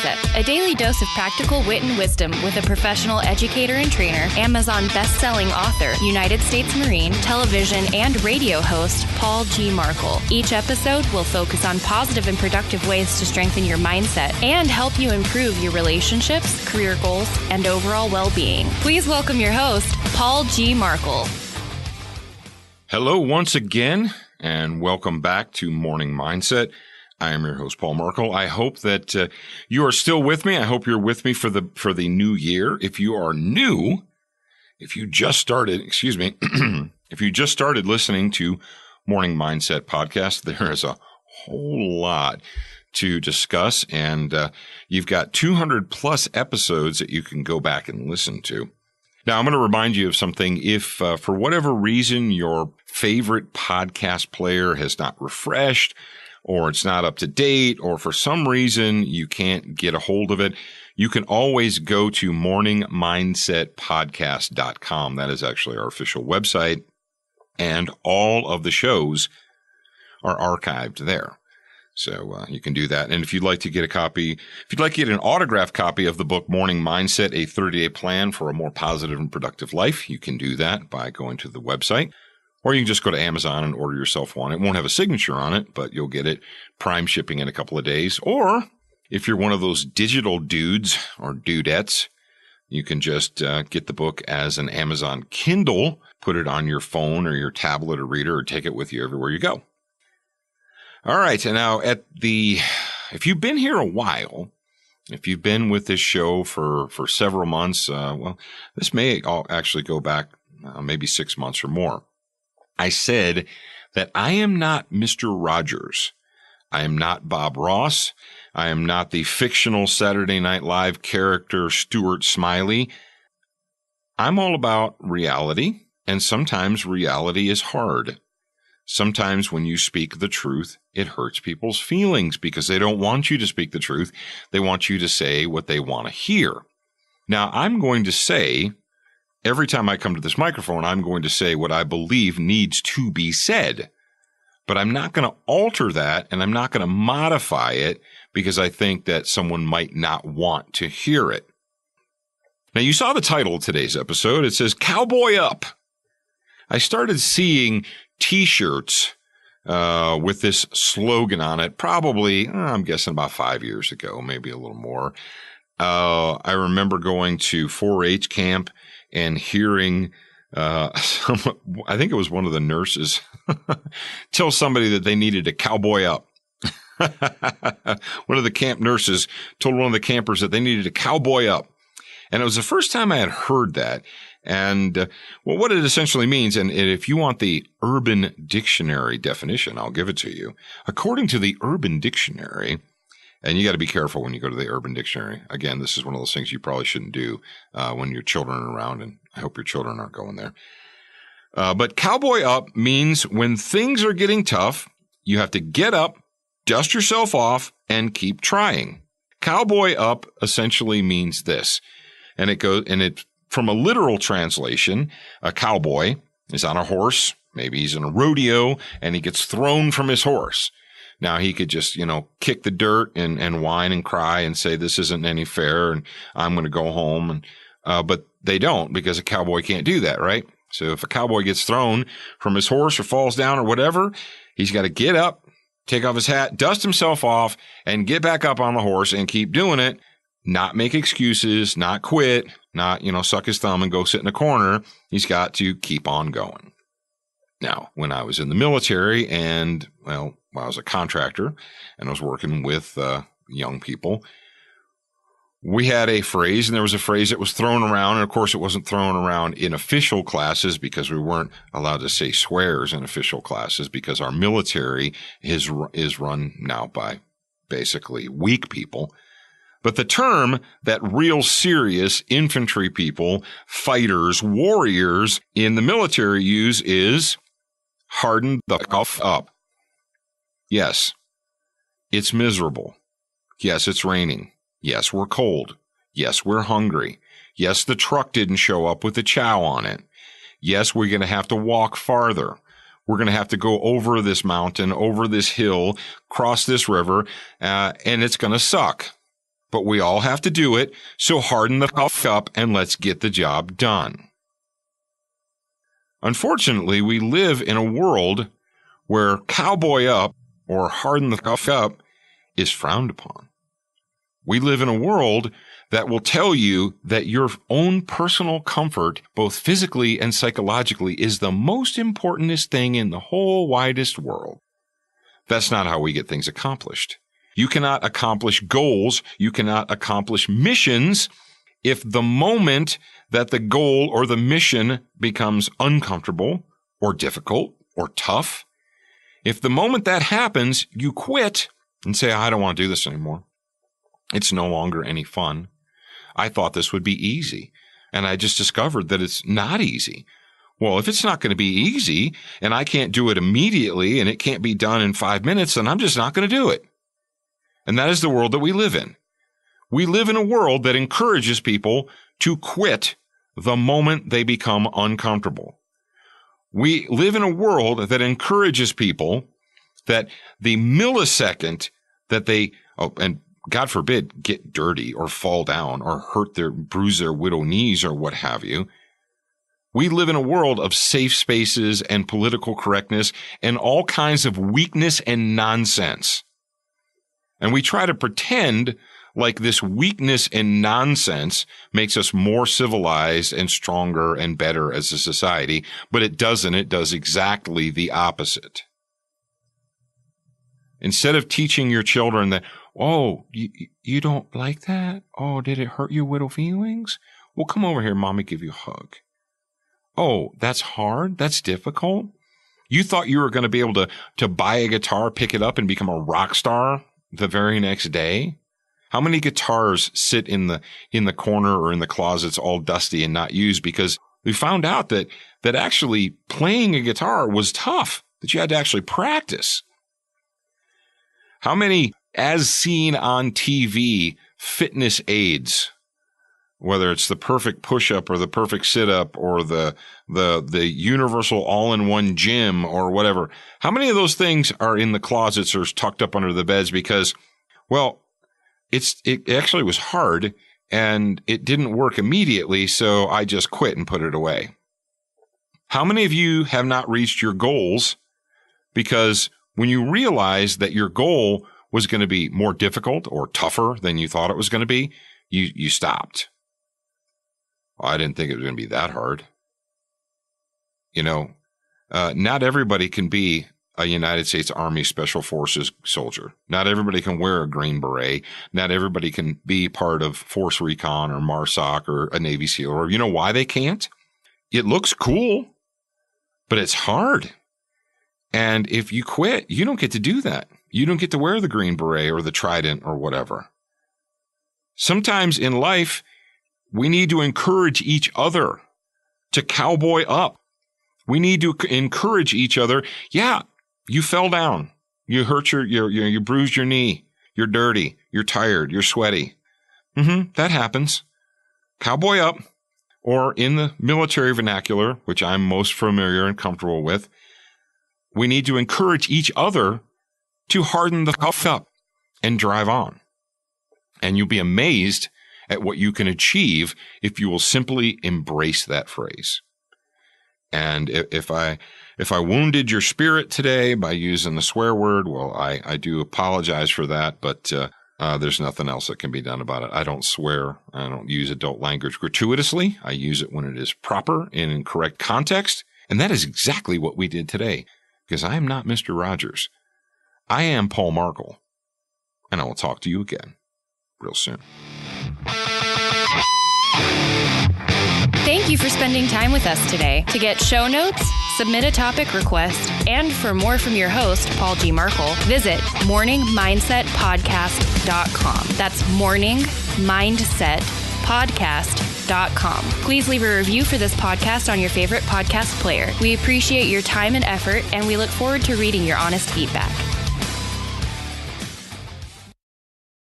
Mindset, a daily dose of practical wit and wisdom with a professional educator and trainer, Amazon best-selling author, United States Marine, television and radio host, Paul G. Markle. Each episode will focus on positive and productive ways to strengthen your mindset and help you improve your relationships, career goals, and overall well-being. Please welcome your host, Paul G. Markle. Hello once again, and welcome back to Morning Mindset. I am your host, Paul Markle. I hope that you are still with me. I hope you're with me for the new year. If you are new, if you just started listening to Morning Mindset podcast, there is a whole lot to discuss, and you've got 200 plus episodes that you can go back and listen to. Now, I'm going to remind you of something. If for whatever reason your favorite podcast player has not refreshed, or it's not up to date, or for some reason you can't get a hold of it, you can always go to morningmindsetpodcast.com. That is actually our official website, and all of the shows are archived there. So you can do that. And if you'd like to get an autographed copy of the book Morning Mindset, a 30-day plan for a more positive and productive life, you can do that by going to the website. Or you can just go to Amazon and order yourself one. It won't have a signature on it, but you'll get it prime shipping in a couple of days. Or if you're one of those digital dudes or dudettes, you can just get the book as an Amazon Kindle, put it on your phone or your tablet or reader, or take it with you everywhere you go. All right. And now if you've been here a while, if you've been with this show for several months, this may actually go back maybe 6 months or more. I said that I am not Mr. Rogers. I am not Bob Ross. I am not the fictional Saturday Night Live character Stuart Smiley. I'm all about reality, and sometimes reality is hard. Sometimes when you speak the truth, it hurts people's feelings because they don't want you to speak the truth. They want you to say what they want to hear. Now, I'm going to say, every time I come to this microphone, I'm going to say what I believe needs to be said. But I'm not going to alter that, and I'm not going to modify it because I think that someone might not want to hear it. Now, you saw the title of today's episode. It says, Cowboy Up. I started seeing T-shirts with this slogan on it, probably, I'm guessing about 5 years ago, maybe a little more. I remember going to 4-H camp and hearing I think it was one of the nurses tell somebody that they needed to cowboy up. One of the camp nurses told one of the campers that they needed to cowboy up. And it was the first time I had heard that. And what it essentially means, and if you want the Urban Dictionary definition, I'll give it to you. According to the Urban Dictionary, and you got to be careful when you go to the Urban Dictionary. Again, this is one of those things you probably shouldn't do when your children are around, and I hope your children aren't going there. But cowboy up means when things are getting tough, you have to get up, dust yourself off, and keep trying. Cowboy up essentially means this, and it's from a literal translation. A cowboy is on a horse. Maybe he's in a rodeo, and he gets thrown from his horse. Now, he could just, kick the dirt and whine and cry and say, this isn't any fair, and I'm going to go home. But they don't, because a cowboy can't do that, right? So if a cowboy gets thrown from his horse or falls down or whatever, he's got to get up, take off his hat, dust himself off, and get back up on the horse and keep doing it. Not make excuses, not quit, not, suck his thumb and go sit in a corner. He's got to keep on going. Now, when I was in the military and, I was a contractor and I was working with young people, we had a phrase, and there was a phrase that was thrown around. And of course, it wasn't thrown around in official classes because we weren't allowed to say swears in official classes because our military is run now by basically weak people. But the term that real serious infantry people, fighters, warriors in the military use is harden the f up. Yes, it's miserable. Yes, it's raining. Yes, we're cold. Yes, we're hungry. Yes, the truck didn't show up with the chow on it. Yes, we're going to have to walk farther. We're going to have to go over this mountain, over this hill, cross this river, and it's going to suck. but we all have to do it. So harden the f up and let's get the job done. Unfortunately, we live in a world where cowboy up or harden the f up is frowned upon. We live in a world that will tell you that your own personal comfort, both physically and psychologically, is the most importantest thing in the whole widest world. That's not how we get things accomplished. You cannot accomplish goals. You cannot accomplish missions if the moment that the goal or the mission becomes uncomfortable or difficult or tough, if the moment that happens, you quit and say, I don't want to do this anymore. It's no longer any fun. I thought this would be easy, and I just discovered that it's not easy. Well, if it's not going to be easy and I can't do it immediately and it can't be done in 5 minutes, then I'm just not going to do it. And that is the world that we live in. We live in a world that encourages people to quit the moment they become uncomfortable. We live in a world that encourages people that the millisecond that they, and God forbid, get dirty or fall down or bruise their widow knees or what have you. We live in a world of safe spaces and political correctness and all kinds of weakness and nonsense. And we try to pretend like this weakness and nonsense makes us more civilized and stronger and better as a society, but it doesn't. It does exactly the opposite. Instead of teaching your children that, oh, you don't like that? Oh, did it hurt your little feelings? Well, come over here, mommy, give you a hug. Oh, that's hard? That's difficult? You thought you were going to be able to buy a guitar, pick it up, and become a rock star the very next day? How many guitars sit in the corner or in the closets all dusty and not used because we found out that actually playing a guitar was tough, that you had to actually practice? How many, as seen on TV, fitness aids, whether it's the perfect push-up or the perfect sit-up or the universal all-in-one gym or whatever, how many of those things are in the closets or tucked up under the beds because, well, it actually was hard and it didn't work immediately, so I just quit and put it away? How many of you have not reached your goals because when you realized that your goal was going to be more difficult or tougher than you thought it was going to be, you stopped? Well, I didn't think it was going to be that hard. You know, not everybody can be a United States Army Special Forces soldier. Not everybody can wear a Green Beret. Not everybody can be part of Force Recon or MARSOC or a Navy SEAL. Or you know why they can't? It looks cool, but it's hard. And if you quit, you don't get to do that. You don't get to wear the Green Beret or the Trident or whatever. Sometimes in life, we need to encourage each other to cowboy up. We need to encourage each other. Yeah, you fell down. You hurt you bruised your knee. You're dirty. You're tired. You're sweaty. That happens. Cowboy up, or in the military vernacular, which I'm most familiar and comfortable with, we need to encourage each other to harden the f up and drive on. And you'll be amazed at what you can achieve if you will simply embrace that phrase. And if I wounded your spirit today by using the swear word, well, I do apologize for that, but there's nothing else that can be done about it. I don't swear. I don't use adult language gratuitously. I use it when it is proper and in correct context. And that is exactly what we did today, because I am not Mr. Rogers. I am Paul Markle, and I will talk to you again real soon. Thank you for spending time with us today. To get show notes, submit a topic request, and for more from your host, Paul G. Markle, visit morningmindsetpodcast.com. That's morningmindsetpodcast.com. Please leave a review for this podcast on your favorite podcast player. We appreciate your time and effort, and we look forward to reading your honest feedback.